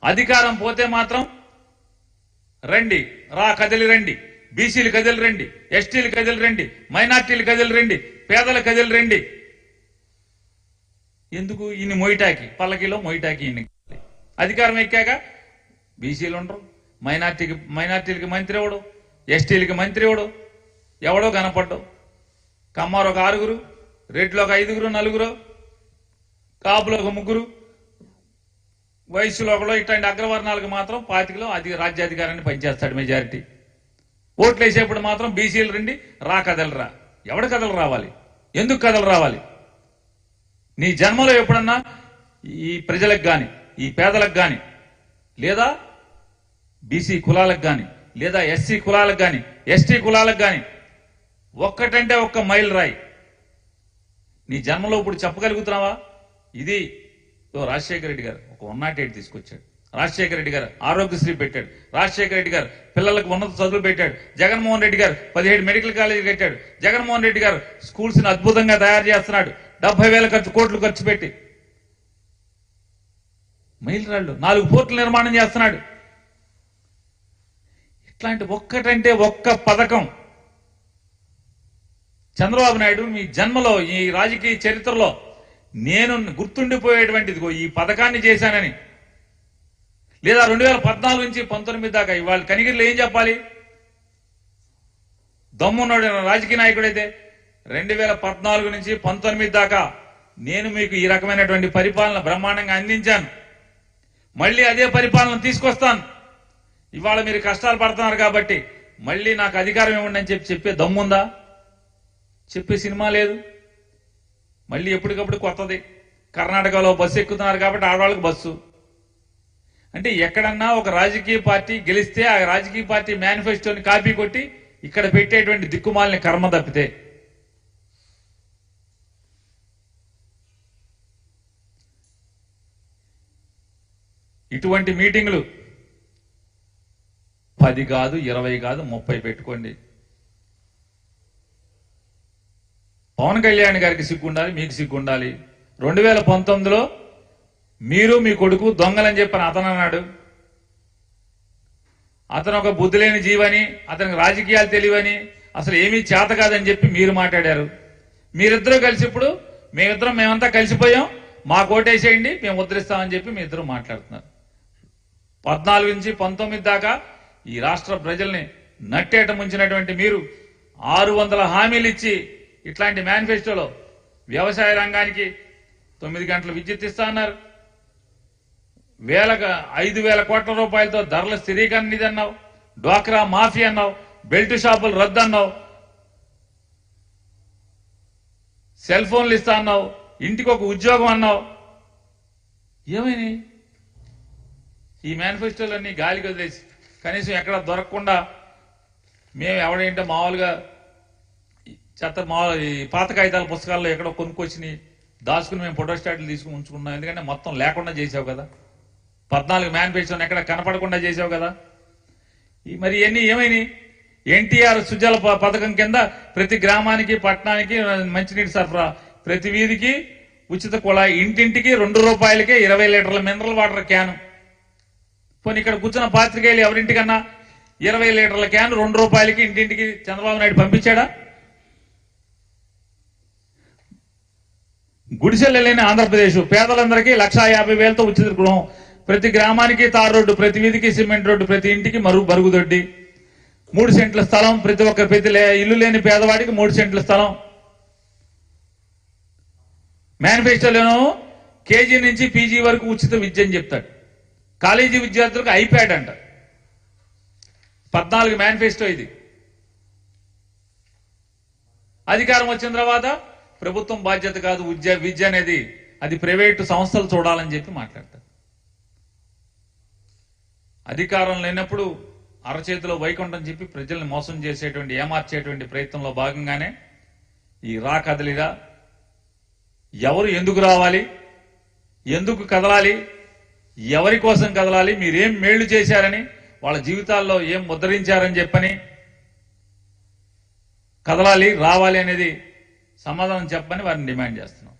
అధికారం పోతే మాత్రం రండి, కదిలి రండి, బీసీలు కదిలి రండి, ఎస్టీలు కదిలి రండి, మైనార్టీలు కదిలి రండి, పేదలు కదిలి రండి. ఎందుకు ఇన్ని మొయిటాకి పల్లకిలో మొయిటాకి ఇన్ని అధికారం ఎక్కాక బీసీలు ఉండరు, మైనార్టీలకి మంత్రి ఎవడు, ఎస్టీలకి మంత్రి ఎవడో కనపడ్డావు. కమ్మారు ఒక 6, రెడ్లు ఒక 5, 4, కాపులు ఒక 3, వయసులో ఒకడో, ఇట్లాంటి అగ్రవర్ణాలకు మాత్రం 25లో రాజ్యాధికారాన్ని పనిచేస్తాడు మెజారిటీ. ఓట్లు వేసేప్పుడు మాత్రం బీసీలు రండి, కదలరా. ఎవడు కథలు రావాలి? ఎందుకు కథలు రావాలి? నీ జన్మలో ఎప్పుడన్నా ఈ ప్రజలకు గాని, ఈ పేదలకు గాని, లేదా బీసీ కులాలకు గాని, లేదా ఎస్సీ కులాలకు గాని, ఎస్టీ కులాలకు గాని ఒక్కటంటే ఒక్క మైల్ రాయి నీ జన్మలో ఇప్పుడు చెప్పగలుగుతున్నావా? ఇది రాజశేఖర రెడ్డి గారు ఒక 108 తీసుకొచ్చాడు. రాజశేఖర రెడ్డి గారు ఆరోగ్యశ్రీ పెట్టాడు. రాజశేఖర రెడ్డి గారు పిల్లలకు ఉన్నత చదువులు పెట్టాడు. జగన్మోహన్ రెడ్డి గారు 17 మెడికల్ కాలేజీలు కట్టాడు. జగన్మోహన్ రెడ్డి గారు స్కూల్స్ ని అద్భుతంగా తయారు చేస్తున్నాడు. 70,000 కోట్లు ఖర్చు పెట్టి మైల్ రాళ్ళు 4 పోర్టులు నిర్మాణం చేస్తున్నాడు. ఇట్లాంటి ఒక్కటంటే ఒక్క పథకం చంద్రబాబు నాయుడు మీ జన్మలో, ఈ రాజకీయ చరిత్రలో నేను గుర్తుండిపోయేటువంటిది ఈ పథకాన్ని చేశానని, లేదా 2014 నుంచి 19 దాకా ఇవాళ కనిగిరిలో ఏం చెప్పాలి? దమ్మున్నాడు రాజకీయ నాయకుడైతే 2014 నుంచి 19 దాకా నేను మీకు ఈ రకమైనటువంటి పరిపాలన బ్రహ్మాండంగా అందించాను, మళ్ళీ అదే పరిపాలన తీసుకొస్తాను. ఇవాళ మీరు కష్టాలు పడుతున్నారు కాబట్టి మళ్ళీ నాకు అధికారం ఇవ్వండి అని చెప్పే దమ్ముందా? చెప్పే సినిమా లేదు. మళ్ళీ ఎప్పటికప్పుడు కొత్తది. కర్ణాటకలో బస్సు ఎక్కుతున్నారు కాబట్టి ఆడవాళ్ళకి బస్సు. అంటే ఎక్కడన్నా ఒక రాజకీయ పార్టీ గెలిస్తే ఆ రాజకీయ పార్టీ మేనిఫెస్టోని కాపీ కొట్టి ఇక్కడ పెట్టేటువంటి దిక్కుమాలని కర్మ తప్పితే ఇటువంటి మీటింగులు 10 కాదు, 20 కాదు, 30 పెట్టుకోండి. పవన్ కళ్యాణ్ గారికి సిగ్గుండాలి, మీకు సిగ్గుండాలి. 2019లో మీరు మీ కొడుకు దొంగలని చెప్పని అతను అన్నాడు. అతను ఒక బుద్ధి లేని జీవని, అతనికి రాజకీయాలు తెలియని, అసలు ఏమీ చేత కాదని చెప్పి మీరు మాట్లాడారు. మీరిద్దరూ కలిసి ఇప్పుడు మేమంతా కలిసిపోయాం, మా కోటేసేయండి, మేము ముద్రిస్తామని చెప్పి మీ ఇద్దరు మాట్లాడుతున్నారు. 14 నుంచి 19 దాకా ఈ రాష్ట్ర ప్రజల్ని నట్టేట ముంచినటువంటి మీరు 600 హామీలు ఇచ్చి ఇట్లాంటి మేనిఫెస్టోలో వ్యవసాయ రంగానికి 9 గంటల విద్యుత్ ఇస్తా అన్నారు. 5,000 కోట్ల రూపాయలతో ధరల స్థిరీకరణ నిధి అన్నావు, డ్వాక్రా మాఫీ అన్నావు, బెల్ట్ షాపులు రద్దు అన్నావు, సెల్ ఫోన్లు ఇస్తా అన్నావు, ఇంటికి ఒక ఉద్యోగం అన్నావు. ఏమైనా ఈ మేనిఫెస్టోలన్నీ గాలికి వదిలేసి కనీసం ఎక్కడ దొరకకుండా మేము ఎవడేంటో మామూలుగా ఈ పాత కాగితాల పుస్తకాల్లో ఎక్కడో కొనుక్కొచ్చి దాచుకుని మేము ఫోటోస్టాట్లు తీసుకుని ఉంచుకున్నాం. ఎందుకంటే మొత్తం లేకుండా చేసావు కదా. 14 మేనిఫెస్టోని ఎక్కడ కనపడకుండా చేసావు కదా. మరి ఇవన్నీ ఏమైనాయి? ఎన్టీఆర్ సుజల పథకం కింద ప్రతి గ్రామానికి, పట్టణానికి మంచినీటి సరఫరా, ప్రతి వీధికి ఉచిత కుళాయి, ఇంటింటికి 2 రూపాయలకే 20 లీటర్ల మినరల్ వాటర్ క్యాను. పోనీ ఇక్కడ కూర్చున్న పాత్రికేయులు ఎవరింటికన్నా 20 లీటర్ల క్యాన్ 2 రూపాయలకి ఇంటింటికి చంద్రబాబు నాయుడు పంపించాడా? గుడిసెలు లేని ఆంధ్రప్రదేశ్ పేదలందరికీ 1,50,000తో ఉచిత గృహం, ప్రతి గ్రామానికి తార్ రోడ్డు, ప్రతి వీధికి సిమెంట్ రోడ్డు, ప్రతి ఇంటికి బరుగుదొడ్డి, 3 సెంట్ల స్థలం, ప్రతి ఇల్లు లేని పేదవాడికి 3 సెంట్ల స్థలం. మేనిఫెస్టోలోనూ కేజీ నుంచి పీజీ వరకు ఉచిత విద్య అని చెప్తాడు. కాలేజీ విద్యార్థులకు ఐప్యాడ్ అంట. 14 మేనిఫెస్టో ఇది. అధికారం వచ్చిన తర్వాత ప్రభుత్వం బాధ్యత కాదు, విద్య అనేది అది ప్రైవేటు సంస్థలు చూడాలని చెప్పి మాట్లాడతారు. అధికారం లేనప్పుడు అరచేతిలో వైకుంఠం చెప్పి ప్రజల్ని మోసం చేసేటువంటి, ఏమార్చేటువంటి ప్రయత్నంలో భాగంగానే ఈ కదలిరా, ఎవరు ఎందుకు రావాలి, ఎందుకు కదలాలి, ఎవరి కోసం కదలాలి, మీరేం మేళ్లు చేశారని, వాళ్ళ జీవితాల్లో ఏం ముద్రించారని చెప్పని కదలాలి, రావాలి అనేది సమాధానం చెప్పని వారిని డిమాండ్ చేస్తున్నాం.